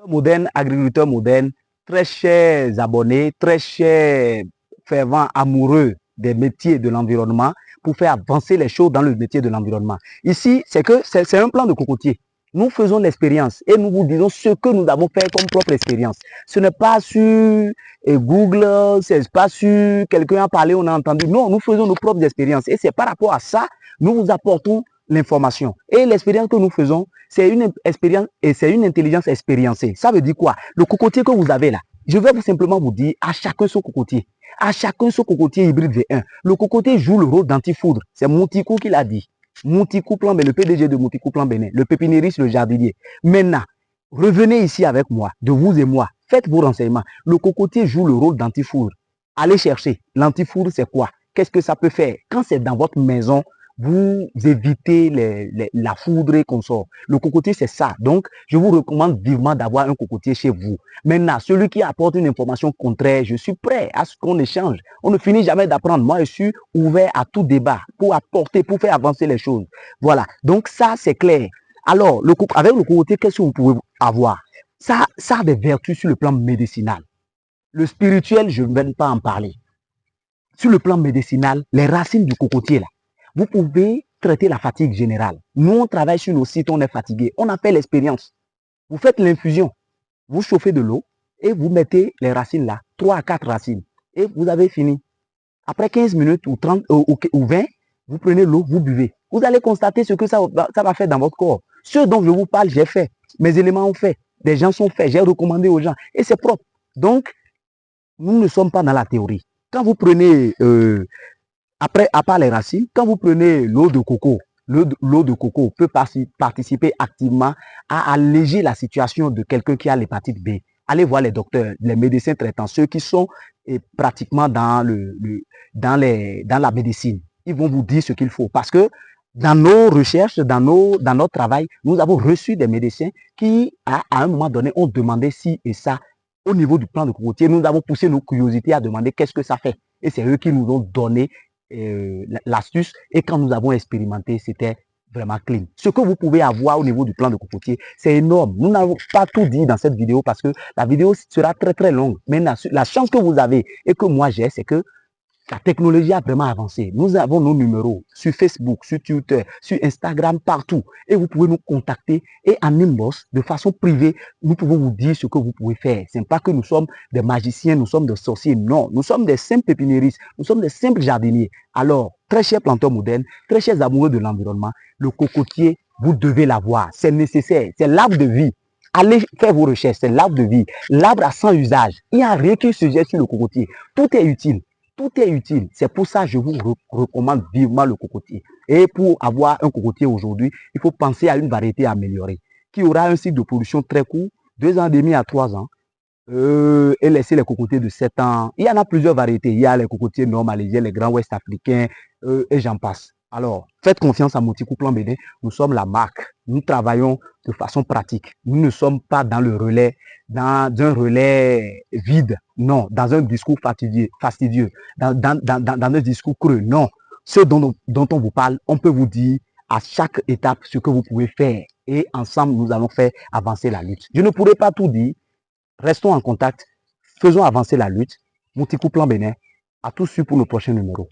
Moderne, agriculteur moderne, très chers abonnés, très chers fervents amoureux des métiers de l'environnement pour faire avancer les choses dans le métier de l'environnement. Ici, c'est un plan de cocotier. Nous faisons l'expérience et nous vous disons ce que nous avons fait comme propre expérience. Ce n'est pas sur Google, c'est pas sur quelqu'un a parlé, on a entendu. Non, nous faisons nos propres expériences et c'est par rapport à ça, nous vous apportons l'information. Et l'expérience que nous faisons, c'est une expérience et c'est une intelligence expériencée. Ça veut dire quoi? Le cocotier que vous avez là, je vais vous simplement vous dire à chacun son cocotier. À chacun son cocotier hybride V1. Le cocotier joue le rôle d'antifoudre. C'est Monticou qui l'a dit. Monticou Plan Bénin, le PDG de Monticou Plan Bénin, le pépinériste, le jardinier. Maintenant, revenez ici avec moi, de vous et moi. Faites vos renseignements. Le cocotier joue le rôle d'antifoudre. Allez chercher. L'antifoudre, c'est quoi? Qu'est-ce que ça peut faire? Quand c'est dans votre maison, vous évitez la foudre et consort. Le cocotier, c'est ça. Donc, je vous recommande vivement d'avoir un cocotier chez vous. Maintenant, celui qui apporte une information contraire, je suis prêt à ce qu'on échange. On ne finit jamais d'apprendre. Moi, je suis ouvert à tout débat pour apporter, pour faire avancer les choses. Voilà. Donc, ça, c'est clair. Alors, avec le cocotier, qu'est-ce que vous pouvez avoir? Ça a des vertus sur le plan médicinal. Le spirituel, je ne vais pas en parler. Sur le plan médicinal, les racines du cocotier, là, vous pouvez traiter la fatigue générale. Nous, on travaille sur nos sites, on est fatigué. On a fait l'expérience. Vous faites l'infusion. Vous chauffez de l'eau et vous mettez les racines là, 3 à 4 racines. Et vous avez fini. Après 15 minutes ou 30 ou 20, vous prenez l'eau, vous buvez. Vous allez constater ce que ça va faire dans votre corps. Ce dont je vous parle, j'ai fait. Mes éléments ont fait. Des gens sont faits. J'ai recommandé aux gens. Et c'est propre. Donc, nous ne sommes pas dans la théorie. Quand vous prenez à part les racines, quand vous prenez l'eau de coco, l'eau de coco peut participer activement à alléger la situation de quelqu'un qui a l'hépatite B. Allez voir les docteurs, les médecins traitants, ceux qui sont pratiquement dans la médecine. Ils vont vous dire ce qu'il faut. Parce que dans nos recherches, dans notre travail, nous avons reçu des médecins qui, à un moment donné, ont demandé ci et ça. Au niveau du plan de cocotier, nous avons poussé nos curiosités à demander qu'est-ce que ça fait. Et c'est eux qui nous ont donné l'astuce, et quand nous avons expérimenté, c'était vraiment clean. Ce que vous pouvez avoir au niveau du plan de cocotier, c'est énorme. Nous n'avons pas tout dit dans cette vidéo parce que la vidéo sera très très longue. Mais la chance que vous avez et que moi j'ai, c'est que la technologie a vraiment avancé. Nous avons nos numéros sur Facebook, sur Twitter, sur Instagram, partout. Et vous pouvez nous contacter et en inbox, de façon privée, nous pouvons vous dire ce que vous pouvez faire. Ce n'est pas que nous sommes des magiciens, nous sommes des sorciers. Non, nous sommes des simples pépiniéristes, nous sommes des simples jardiniers. Alors, très chers planteurs modernes, très chers amoureux de l'environnement, le cocotier, vous devez l'avoir. C'est nécessaire, c'est l'arbre de vie. Allez faire vos recherches, c'est l'arbre de vie. L'arbre a 100 usages. Il n'y a rien qui se jette sur le cocotier. Tout est utile. Tout est utile. C'est pour ça que je vous recommande vivement le cocotier. Et pour avoir un cocotier aujourd'hui, il faut penser à une variété améliorée qui aura un cycle de production très court, 2 ans et demi à 3 ans, et laisser les cocotiers de 7 ans. Il y en a plusieurs variétés. Il y a les cocotiers normalisés, les grands ouest africains, et j'en passe. Alors, faites confiance à Monticou Plan Bénin. Nous sommes la marque. Nous travaillons de façon pratique. Nous ne sommes pas dans le relais, dans un relais vide. Non, dans un discours fastidieux, dans un discours creux. Non, ce dont on vous parle, on peut vous dire à chaque étape ce que vous pouvez faire. Et ensemble, nous allons faire avancer la lutte. Je ne pourrai pas tout dire. Restons en contact. Faisons avancer la lutte. Monticou Plan Bénin. À tous pour le prochain numéro.